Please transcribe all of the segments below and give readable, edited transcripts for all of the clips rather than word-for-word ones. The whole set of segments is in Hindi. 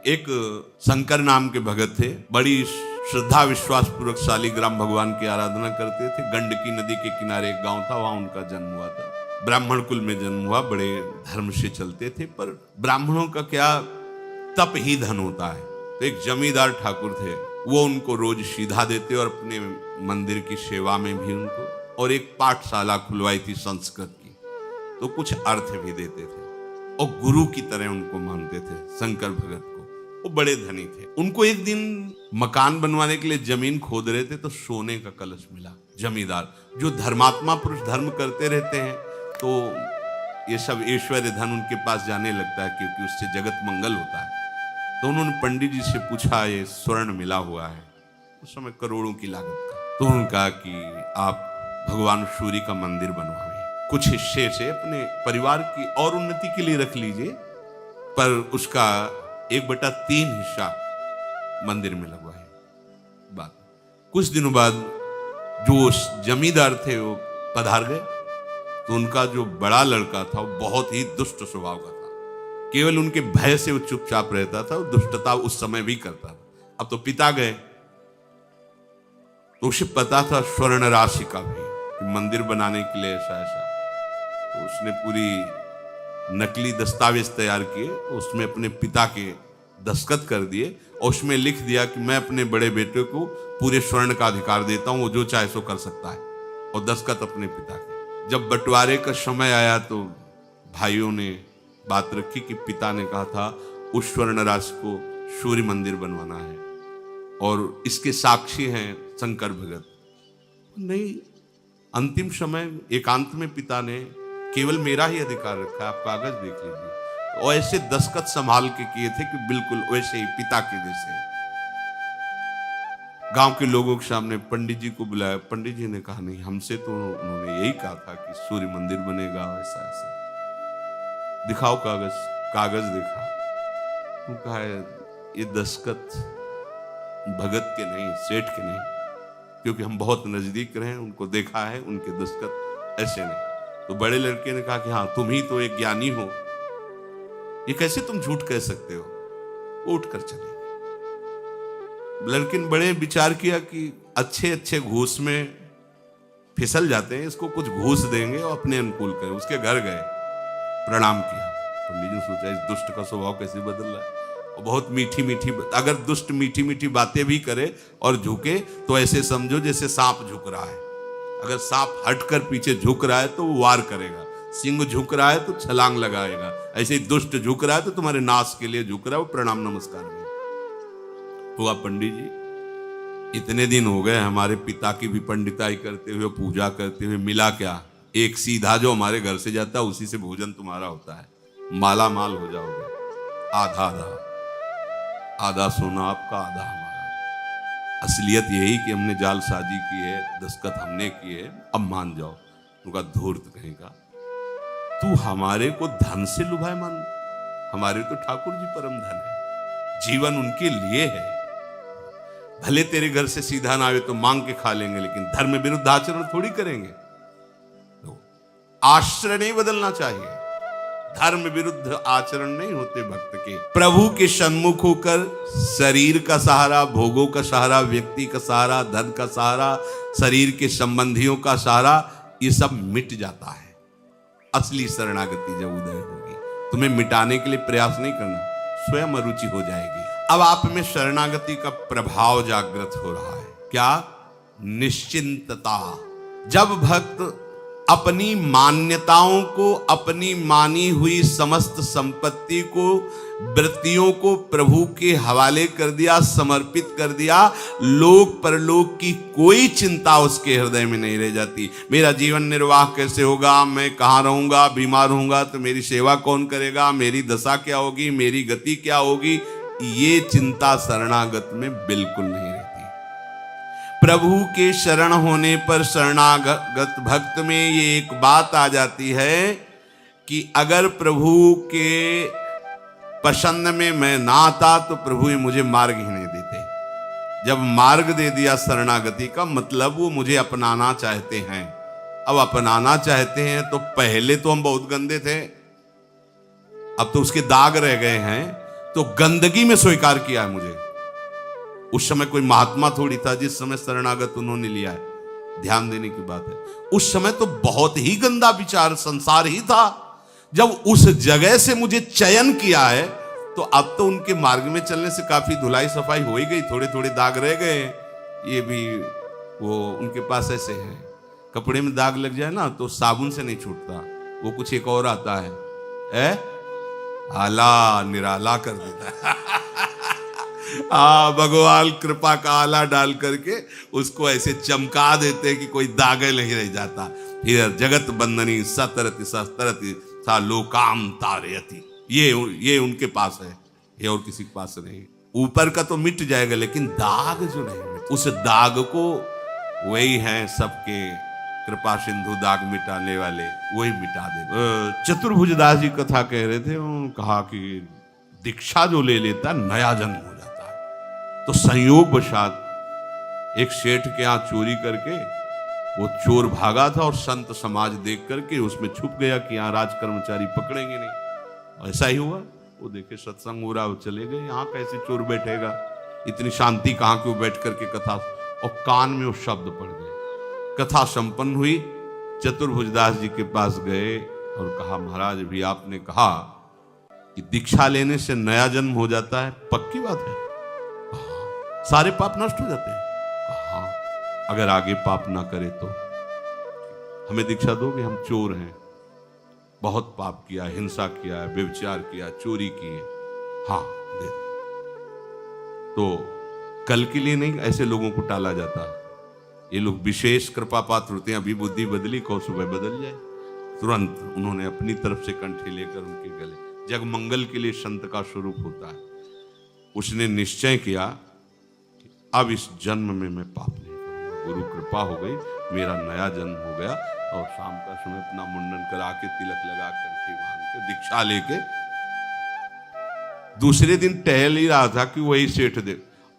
एक शंकर नाम के भगत थे, बड़ी श्रद्धा विश्वास पूर्वक शालिग्राम भगवान की आराधना करते थे। गंडकी नदी के किनारे एक गांव था, वहां उनका जन्म हुआ था। ब्राह्मण कुल में जन्म हुआ, बड़े धर्म से चलते थे। पर ब्राह्मणों का क्या, तप ही धन होता है। तो एक जमींदार ठाकुर थे, वो उनको रोज सीधा देते और अपने मंदिर की सेवा में भी उनको, और एक पाठशाला खुलवाई थी संस्कृत की, तो कुछ अर्थ भी देते थे और गुरु की तरह उनको मानते थे शंकर भगत को। वो बड़े धनी थे। उनको एक दिन मकान बनवाने के लिए जमीन खोद रहे थे, तो सोने का कलश मिला। जमींदार जो धर्मात्मा पुरुष धर्म करते रहते हैं, तो ये सब ऐश्वर्य धन उनके पास जाने लगता है, क्योंकि उससे जगत मंगल होता है। तो उन्होंने पंडित जी से पूछा, ये स्वर्ण मिला हुआ है, उस समय करोड़ों की लागत का। तो उन्होंने कहा कि आप भगवान सूर्य का मंदिर बनवाइए, कुछ हिस्से से अपने परिवार की और उन्नति के लिए रख लीजिए, पर उसका 1/3 हिस्सा मंदिर में लगवाए। बात कुछ दिनों बाद जो जमींदार थे वो पधार गए, तो उनका जो बड़ा लड़का था वो बहुत ही दुष्ट स्वभाव का था। केवल उनके भय से वो चुपचाप रहता था, वो दुष्टता उस समय भी करता था। अब तो पिता गए, तो उसे पता था स्वर्ण राशि का भी कि मंदिर बनाने के लिए ऐसा ऐसा। तो उसने पूरी नकली दस्तावेज तैयार किए, उसमें अपने पिता के दस्तखत कर दिए और उसमें लिख दिया कि मैं अपने बड़े बेटे को पूरे स्वर्ण का अधिकार देता हूं, वो जो चाहे सो कर सकता है, और दस्तखत अपने पिता के। जब बंटवारे का समय आया तो भाइयों ने बात रखी कि पिता ने कहा था उस स्वर्ण राशि को सूर्य मंदिर बनवाना है, और इसके साक्षी हैं शंकर भगत। नहीं, अंतिम समय एकांत में पिता ने केवल मेरा ही अधिकार रखा, आप कागज देख लीजिए। और ऐसे दस्तखत संभाल के किए थे कि बिल्कुल वैसे ही पिता के जैसे। गांव के लोगों के सामने पंडित जी को बुलाया। पंडित जी ने कहा, नहीं, हमसे तो उन्होंने यही कहा था कि सूर्य मंदिर बनेगा, ऐसा ऐसा, दिखाओ कागज। कागज देखा तो कहा, ये दस्तखत भगत के नहीं, सेठ के नहीं, क्योंकि हम बहुत नजदीक रहे, उनको देखा है, उनके दस्तखत ऐसे नहीं। तो बड़े लड़के ने कहा कि हाँ, तुम ही तो एक ज्ञानी हो, ये कैसे तुम झूठ कह सकते हो। उठ कर चले। लड़के ने बड़े विचार किया कि अच्छे अच्छे घूस में फिसल जाते हैं, इसको कुछ घूस देंगे और अपने अनुकूल करें। उसके घर गए, प्रणाम किया। पंडित जी ने सोचा, इस दुष्ट का स्वभाव कैसे बदल रहा है। और बहुत मीठी मीठी, अगर दुष्ट मीठी मीठी बातें भी करे और झुके तो ऐसे समझो जैसे सांप झुक रहा है। अगर सांप हटकर पीछे झुक रहा है तो वो वार करेगा, सिंह झुक रहा है तो छलांग लगाएगा, ऐसे ही दुष्ट झुक रहा है तो तुम्हारे नाश के लिए झुक रहा है, वो प्रणाम नमस्कार में हुआ। पंडित जी, इतने दिन हो गए हमारे पिता की भी पंडिताई करते हुए, पूजा करते हुए, मिला क्या? एक सीधा जो हमारे घर से जाता है उसी से भोजन तुम्हारा होता है, माला माल हो जाओगे। आधा आधा, आधा सोना आपका, आधा हमारा। असलियत यही कि हमने जालसाजी की है, दस्तखत हमने किए, अब मान जाओ। उनका धूर्त कहेगा, तू हमारे को धन से लुभाए मान? हमारे तो ठाकुर जी परम धन है, जीवन उनके लिए है। भले तेरे घर से सीधा ना आवे तो मांग के खा लेंगे, लेकिन धर्म विरुद्ध आचरण थोड़ी करेंगे। तो आश्रय नहीं बदलना चाहिए, धर्म विरुद्ध आचरण नहीं होते भक्त के। प्रभु के सन्मुख होकर शरीर का सहारा, भोगों का सहारा, व्यक्ति का सहारा, धन का सहारा, शरीर के संबंधियों का सहारा, ये सब मिट जाता है। असली शरणागति जब उदय होगी, तुम्हें मिटाने के लिए प्रयास नहीं करना, स्वयं अरुचि हो जाएगी। अब आप में शरणागति का प्रभाव जागृत हो रहा है। क्या? निश्चिंतता। जब भक्त अपनी मान्यताओं को, अपनी मानी हुई समस्त संपत्ति को, वृत्तियों को प्रभु के हवाले कर दिया, समर्पित कर दिया, लोक परलोक की कोई चिंता उसके हृदय में नहीं रह जाती। मेरा जीवन निर्वाह कैसे होगा, मैं कहाँ रहूंगा, बीमार होऊंगा तो मेरी सेवा कौन करेगा, मेरी दशा क्या होगी, मेरी गति क्या होगी, ये चिंता शरणागत में बिल्कुल नहीं रहती। प्रभु के शरण होने पर शरणागत भक्त में ये एक बात आ जाती है कि अगर प्रभु के पसंद में मैं ना आता तो प्रभु ये मुझे मार्ग ही नहीं देते। जब मार्ग दे दिया शरणागति का, मतलब वो मुझे अपनाना चाहते हैं। अब अपनाना चाहते हैं तो पहले तो हम बहुत गंदे थे, अब तो उसके दाग रह गए हैं। तो गंदगी में स्वीकार किया है मुझे। उस समय कोई महात्मा थोड़ी था जिस समय शरणागत उन्होंने लिया है, ध्यान देने की बात है। उस समय तो बहुत ही गंदा विचार संसार ही था। जब उस जगह से मुझे चयन किया है तो अब तो उनके मार्ग में चलने से काफी धुलाई सफाई हो ही गई, थोड़े थोड़े दाग रह गए। ये भी वो उनके पास ऐसे है, कपड़े में दाग लग जाए ना तो साबुन से नहीं छूटता, वो कुछ एक और आता है आला निराला कर देता है। भगवान कृपा का आला डाल करके उसको ऐसे चमका देते हैं कि कोई दाग नहीं रह जाता। फिर जगत बंदनी सतरति सस्तरति सा लोकाम तारयति, ये उनके पास है, ये और किसी के पास नहीं। ऊपर का तो मिट जाएगा लेकिन दाग जो नहीं मिट, उस दाग को वही है सबके कृपा सिंधु दाग मिटाने वाले, वही मिटा दे। चतुर्भुज दास जी कथा कह रहे थे, उन्होंने कहा कि दीक्षा जो ले लेता नया जन्म हो जाता है। तो संयोग वशात एक सेठ के यहाँ चोरी करके वो चोर भागा था और संत समाज देख करके उसमें छुप गया कि यहाँ राज कर्मचारी पकड़ेंगे नहीं। ऐसा ही हुआ, वो देखे सत्संग हो रहा, वो चले गए। यहाँ कैसे चोर बैठेगा, इतनी शांति कहाँ क्यों बैठ करके कथा, और कान में वो शब्द पड़ गए। कथा संपन्न हुई, चतुर्भुजदास जी के पास गए और कहा महाराज भी आपने कहा कि दीक्षा लेने से नया जन्म हो जाता है, पक्की बात है? सारे पाप नष्ट हो जाते हैं? हाँ, अगर आगे पाप ना करे तो हमें दीक्षा दोगे? हम चोर हैं, बहुत पाप किया, हिंसा किया, व्यभिचार किया, चोरी की है। हाँ दे। तो कल के लिए नहीं, ऐसे लोगों को टाला जाता है। ये लोग विशेष कृपा पात्र होते हैं। अभी बुद्धि बदली, कौ सुबह बदल जाए। तुरंत उन्होंने अपनी तरफ से कंठी लेकर उनके गले, जग मंगल के लिए संत का स्वरूप होता है। उसने निश्चय किया कि अब इस जन्म में मैं पाप नहीं करूंगा। गुरु कृपा हो गई, मेरा नया जन्म हो गया। और शाम का समय अपना मुंडन करा के, तिलक लगा कंठी बांध के, दीक्षा लेके दूसरे दिन टहल ही रहा था कि वही सेठ दे,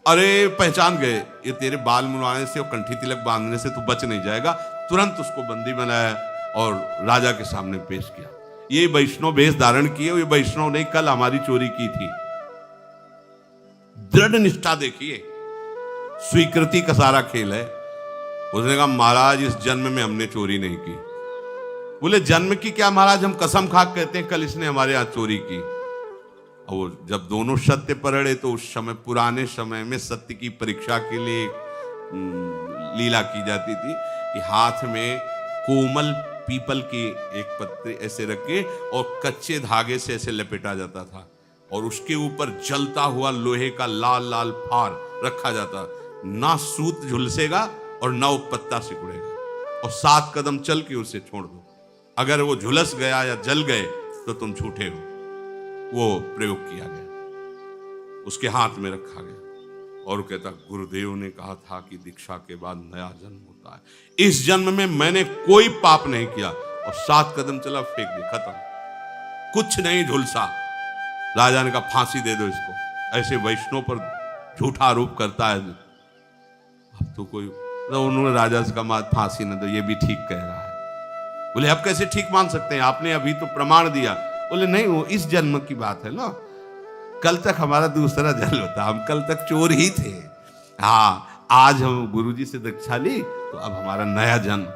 अरे पहचान गए, ये तेरे बाल मुड़वाने से और कंठी तिलक बांधने से तू बच नहीं जाएगा। तुरंत उसको बंदी बनाया और राजा के सामने पेश किया। ये वैष्णव वेश धारण किए, ये वैष्णव नहीं, कल हमारी चोरी की थी। दृढ़ निष्ठा देखिए, स्वीकृति का सारा खेल है। उसने कहा महाराज इस जन्म में हमने चोरी नहीं की। बोले जन्म की क्या महाराज, हम कसम खा कहते हैं कल इसने हमारे यहाँ चोरी की। और जब दोनों सत्य पर अड़े तो उस समय, पुराने समय में सत्य की परीक्षा के लिए लीला की जाती थी कि हाथ में कोमल पीपल की एक पत्ती ऐसे रख के और कच्चे धागे से ऐसे लपेटा जाता था और उसके ऊपर जलता हुआ लोहे का लाल लाल फार रखा जाता। ना सूत झुलसेगा और ना वो पत्ता सिकुड़ेगा, और 7 कदम चल के उसे छोड़ दो। अगर वो झुलस गया या जल गए तो तुम झूठे हो। वो प्रयोग किया गया, उसके हाथ में रखा गया और कहता गुरुदेव ने कहा था कि दीक्षा के बाद नया जन्म होता है। इस जन्म में मैंने कोई पाप नहीं किया। और 7 कदम चला, फेंक दिया, खत्म, कुछ नहीं झुलसा। राजा ने कहा फांसी दे दो इसको, ऐसे वैष्णव पर झूठा आरोप करता है। अब तो कोई, तो उन्होंने राजा से कहा फांसी न दो, ये भी ठीक कह रहा है। बोले आप कैसे ठीक मान सकते हैं, आपने अभी तो प्रमाण दिया। बोले नहीं, वो इस जन्म की बात है ना, कल तक हमारा दूसरा जन्म होता, हम कल तक चोर ही थे। हाँ, आज हम गुरुजी से दीक्षा ली तो अब हमारा नया जन्म।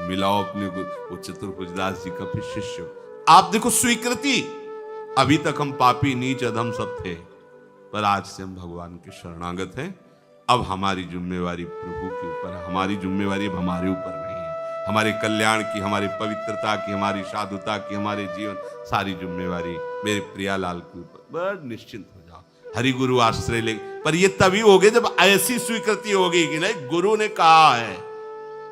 मिलाओ अपने वो चतुर्भुजदास जी का फिर शिष्य। आप देखो स्वीकृति, अभी तक हम पापी नीच अधम सब थे, पर आज से हम भगवान के शरणागत हैं। अब हमारी जिम्मेवारी प्रभु के ऊपर है, हमारी जिम्मेवारी अब हमारे ऊपर नहीं है। हमारे कल्याण की, हमारी पवित्रता की, हमारी साधुता की, हमारे जीवन सारी जिम्मेवारी मेरे प्रियालाल के ऊपर। बड़ निश्चिंत हो जाओ, हरि गुरु आश्रय ले। पर ये तभी होगे जब ऐसी स्वीकृति होगी कि नहीं, गुरु ने कहा है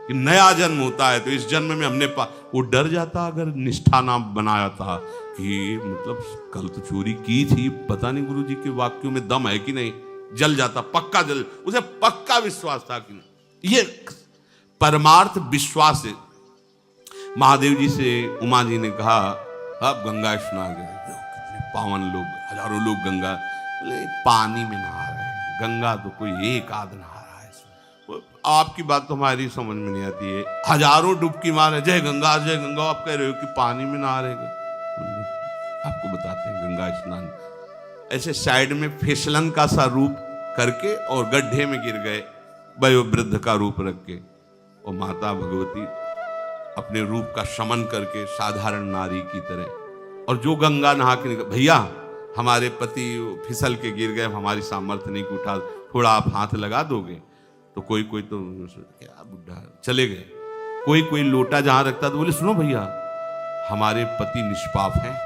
कि नया जन्म होता है, तो इस जन्म में हमने वो डर जाता अगर निष्ठा ना बनाया था कि मतलब कल तो चोरी की थी, पता नहीं गुरु जी के वाक्यों में दम है कि नहीं, जल जाता, पक्का जल। उसे पक्का विश्वास था कि नहीं, ये परमार्थ विश्वास है। महादेव जी से उमा जी ने कहा अब गंगा स्नान गए, कितने पावन लोग, हजारों लोग गंगा, बोले पानी में नहा रहे हैं, गंगा तो कोई एक आध नहा रहा है। आपकी बात तो हमारी समझ में नहीं आती है, हजारों डुबकी मारे जय गंगा जय गंगा, आप कह रहे हो कि पानी में नहा रहे। आपको बताते हैं गंगा स्नान। ऐसे साइड में फिसलन का सा रूप करके और गड्ढे में गिर गए, वयोवृद्ध का रूप रख के, और माता भगवती अपने रूप का शमन करके साधारण नारी की तरह, और जो गंगा नहा के निकल, भैया हमारे पति फिसल के गिर गए, हमारी सामर्थ्य नहीं उठा, थोड़ा आप हाथ लगा दोगे? तो कोई कोई तो क्या बुढ़ा, चले गए। कोई कोई लोटा जहां रखता तो बोले सुनो भैया, हमारे पति निष्पाप हैं,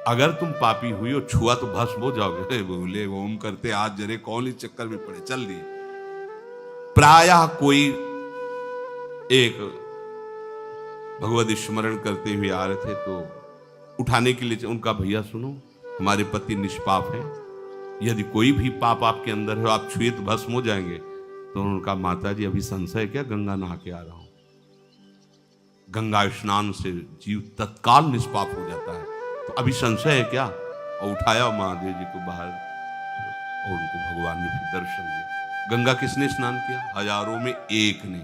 अगर तुम पापी हुई और छुआ तो भस्म हो जाओगे। बोले ओम करते हाथ जरे, कौन इस चक्कर में पड़े, चल दिए। प्रायः कोई एक भगवत स्मरण करते हुए आ रहे थे तो उठाने के लिए उनका, भैया सुनो हमारे पति निष्पाप हैं, यदि कोई भी पाप आपके अंदर है आप छुए तो भस्म हो जाएंगे। तो उनका, माता जी अभी संशय क्या, गंगा नहा के आ रहा हूं। गंगा स्नान से जीव तत्काल निष्पाप हो जाता है, तो अभी संशय है क्या? और उठाया महादेव जी को बाहर, और उनको भगवान ने फिर दर्शन दिया। गंगा किसने स्नान किया? हजारों में एक ने,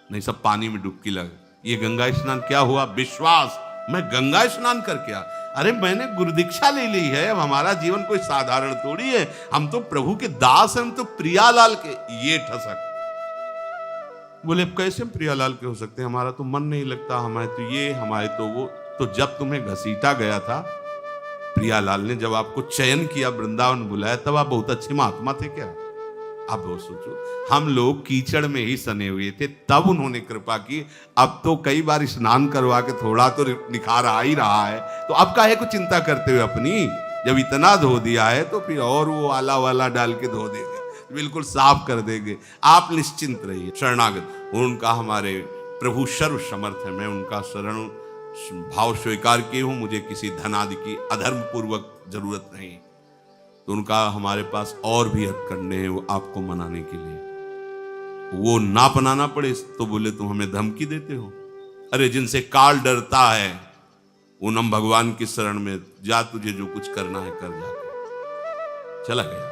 नहीं सब पानी में डुबकी लगे। ये गंगा स्नान क्या हुआ? विश्वास, मैं गंगा स्नान करके आ, अरे मैंने गुरु दीक्षा ले ली है, अब हमारा जीवन कोई साधारण थोड़ी है, हम तो प्रभु के दास हैं, हम तो प्रियालाल के। ये ठसक, बोले कैसे हम प्रियालाल के हो सकते हैं, हमारा तो मन नहीं लगता, हमारे तो ये, हमारे तो वो। तो जब तुम्हें घसीटा गया था प्रियालाल ने, जब आपको चयन किया, वृंदावन बुलाया, तब आप बहुत अच्छे महात्मा थे क्या? आप वो सोचो, हम लोग कीचड़ में ही सने हुए थे, तब उन्होंने कृपा की। अब तो कई बार स्नान करवा के थोड़ा तो निखार आ ही रहा है, तो अब काहे को चिंता करते हुए अपनी, जब इतना धो दिया है तो फिर और वो आला वाला डाल के धो देंगे, बिल्कुल साफ कर देंगे। आप निश्चिंत रहिए, शरणागत। उनका हमारे प्रभु सर्व समर्थ है, मैं उनका शरण भाव स्वीकार किए हूं, मुझे किसी धन आदि की अधर्म पूर्वक जरूरत नहीं। तो उनका हमारे पास और भी हथकंडे हैं वो आपको मनाने के लिए, वो ना अपनाना पड़े तो बोले तुम हमें धमकी देते हो। अरे जिनसे काल डरता है उन हम भगवान की शरण में जा, तुझे जो कुछ करना है कर, जाके चला गया।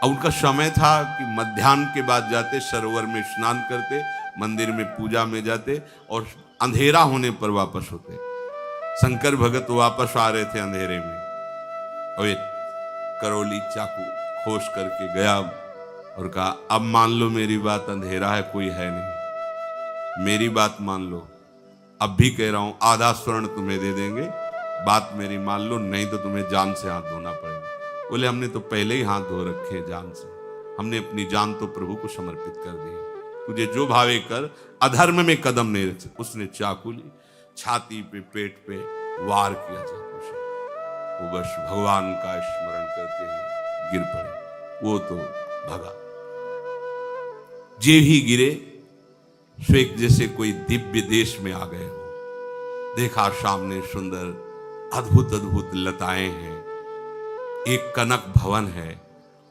अब उनका समय था कि मध्याह्न के बाद जाते, सरोवर में स्नान करते, मंदिर में पूजा में जाते, और अंधेरा होने पर वापस होते। शंकर भगत वापस आ रहे थे अंधेरे में, और एक करौली चाकू खोस करके गया और कहा अब मान लो मेरी बात, अंधेरा है कोई है नहीं, मेरी बात मान लो, अब भी कह रहा हूं आधा स्वर्ण तुम्हें दे देंगे, बात मेरी मान लो, नहीं तो तुम्हें जान से हाथ धोना पड़ेगा। बोले हमने तो पहले ही हाथ धो रखे हैं जान से, हमने अपनी जान तो प्रभु को समर्पित कर दी, तुझे जो भावे कर, अधर्म में कदम नहीं रख सकते। उसने चाकू ली, छाती पे पेट पे वार किया चाकू से, वो बस भगवान का स्मरण करते हुए गिर पड़े, वो तो भगा। जे ही गिरे स्वेग जैसे कोई दिव्य देश में आ गए हो। देखा सामने सुंदर अद्भुत अद्भुत लताएं हैं, एक कनक भवन है,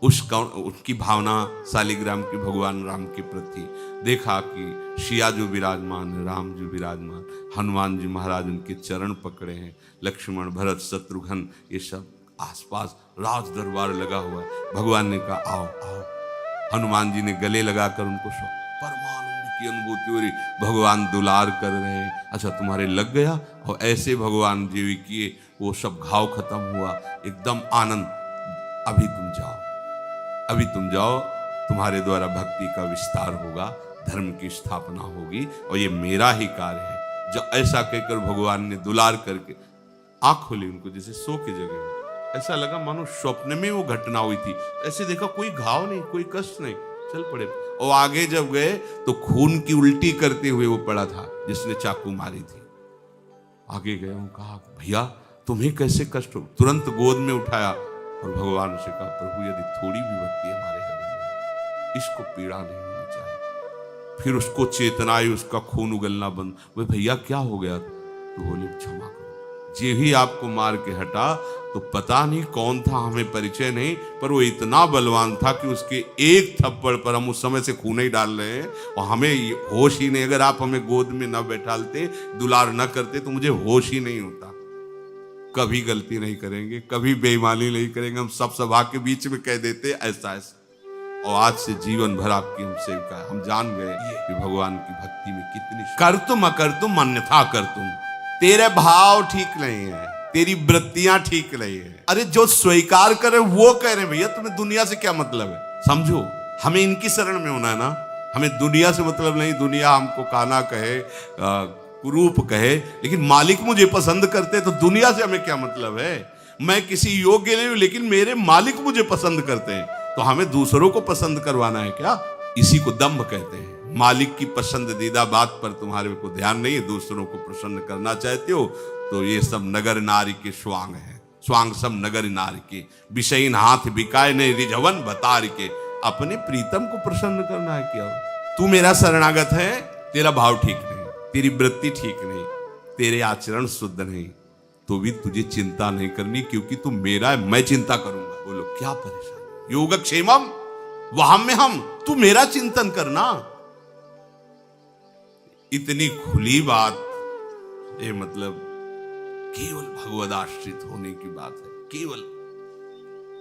उसकी भावना शालिग्राम की भगवान राम के प्रति। देखा कि सिया जो विराजमान है, राम जो विराजमान, हनुमान जी महाराज उनके चरण पकड़े हैं, लक्ष्मण भरत शत्रुघ्न ये सब आसपास, राज दरबार लगा हुआ है। भगवान ने कहा आओ आओ, हनुमान जी ने गले लगाकर उनको परमानंद की अनुभूति हो रही, भगवान दुलार कर रहे हैं। अच्छा तुम्हारे लग गया, और ऐसे भगवान जीवी किए, वो सब घाव खत्म हुआ, एकदम आनंद। अभी तुम जाओ, अभी तुम जाओ, तुम्हारे द्वारा भक्ति का विस्तार होगा, धर्म की स्थापना होगी, और ये मेरा ही कार्य है। जब ऐसा कहकर भगवान ने दुलार करके आंख खोली उनको, जैसे सो की जगह, ऐसा लगा मानो स्वप्न में वो घटना हुई थी। ऐसे देखा कोई घाव नहीं, कोई कष्ट नहीं, चल पड़े। और आगे जब गए तो खून की उल्टी करते हुए वो पड़ा था जिसने चाकू मारी थी। आगे गए, कहा भैया तुम्हें कैसे कष्ट हो? तुरंत गोद में उठाया और भगवान से कहा प्रभु यदि थोड़ी भी भक्ति हमारे हृदय में, इसको पीड़ा नहीं होनी चाहिए। फिर उसको चेतना आई, उसका खून उगलना बंद। वो भैया क्या हो गया? तो बोले क्षमा करो। जे ही आपको मार के हटा तो पता नहीं कौन था, हमें परिचय नहीं, पर वो इतना बलवान था कि उसके एक थप्पड़ पर हम उस समय से खून ही डाल रहे हैं और हमें होश ही नहीं। अगर आप हमें गोद में न बैठालते, दुलार न करते तो मुझे होश ही नहीं होता। कभी गलती नहीं करेंगे, कभी बेईमानी नहीं करेंगे, हम सब सभा के बीच में कह देते ऐसा ऐसा। और आज से जीवन भर आपकी हम सेविका है। हम जान गए कि भगवान की भक्ति में कितनी कर तुम अकर तुम अन्यथा कर तुम, तेरे भाव ठीक नहीं है, तेरी वृत्तियां ठीक नहीं है। अरे जो स्वीकार करे वो कह रहे भैया तुम्हें दुनिया से क्या मतलब है। समझो, हमें इनकी शरण में होना है ना, हमें दुनिया से मतलब नहीं। दुनिया हमको काना कहे, कुरूप कहे, लेकिन मालिक मुझे पसंद करते तो दुनिया से हमें क्या मतलब है। मैं किसी योग्य नहीं हूं, लेकिन मेरे मालिक मुझे पसंद करते हैं, तो हमें दूसरों को पसंद करवाना है क्या। इसी को दंभ कहते हैं। मालिक की पसंदीदा बात पर तुम्हारे को ध्यान नहीं है, दूसरों को प्रसन्न करना चाहते हो, तो ये सब नगर नारी के स्वांग है। स्वांग सब नगर नारी के, विषयीन हाथ बिकाए ने रिझवन बतार के। अपने प्रीतम को प्रसन्न करना है क्या। तू मेरा शरणागत है, तेरा भाव ठीक नहीं, तेरी वृत्ति ठीक नहीं, तेरे आचरण शुद्ध नहीं, तो भी तुझे चिंता नहीं करनी, क्योंकि तू मेरा है, मैं चिंता करूंगा। बोलो क्या परेशान। योगक्षेमम वहां में हम, तू मेरा चिंतन करना। इतनी खुली बात, ये मतलब केवल भगवदाश्रित होने की बात है, केवल